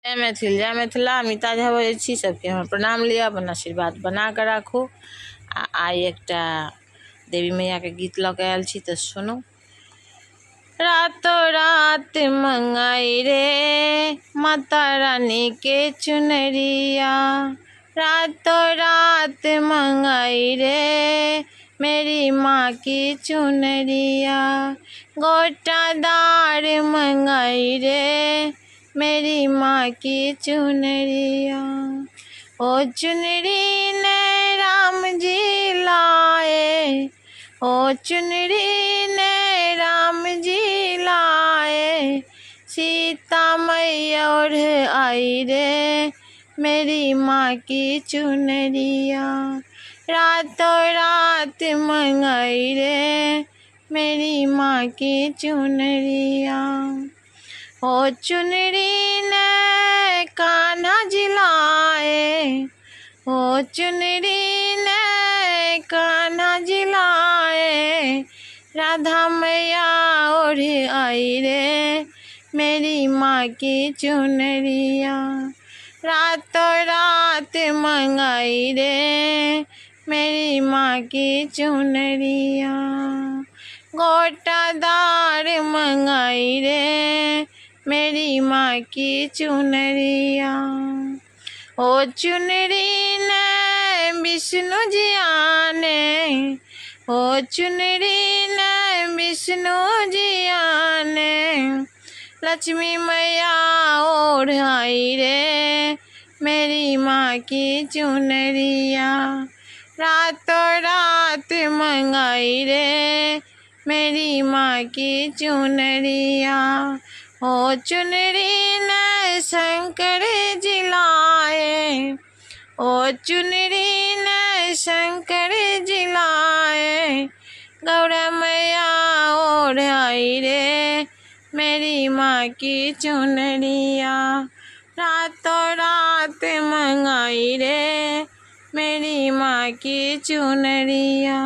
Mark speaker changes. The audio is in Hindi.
Speaker 1: जय मिथिला मिता झा बजै छी। सबके हमर प्रणाम लिअ, अपन आशीर्वाद बना कऽ राखू। आइ एकटा देवी मैया के गीत लऽ के आयल छी, तऽ सुनू। रातो रात मंगाई रे माता रानी के चुनरिया, रातों रात मंगाई रे मेरी माँ की चुनरिया, गोटादार मंगाई रे मेरी माँ की चुनरिया। ओ चुनरी ने राम जी लाए, ओ चुनरी ने राम जी लाए, सीता मैया ओढ़ आई रे मेरी माँ की चुनरिया, रातों रात मंगाई रे मेरी माँ की चुनरिया। ओ चुनरी ने कान्हा जिलाए, ओ चुनरी ने कान्हा जिलाए, राधा मैया ओढ़ आई रे मेरी माँ की चुनरिया, रातों रात मंगाई रे मेरी माँ की चुनरिया, गोटादार मंगाई रे मेरी माँ की चुनरिया। ओ चुनरी ने विष्णु जी आने, ओ चुनरी ने विष्णु जी आने, लक्ष्मी मैया ओढ़ आई रे मेरी माँ की चुनरिया, रातों रात मंगाई रे मेरी माँ की चुनरिया। ओ चुनरी ने शंकर जी लाए, ओ चुनरी ने शंकर जी लाए, गौरा मैया ओढ़ आई रे मेरी माँ की चुनरिया, रातों रात मंगाई रे मेरी माँ की चुनरिया।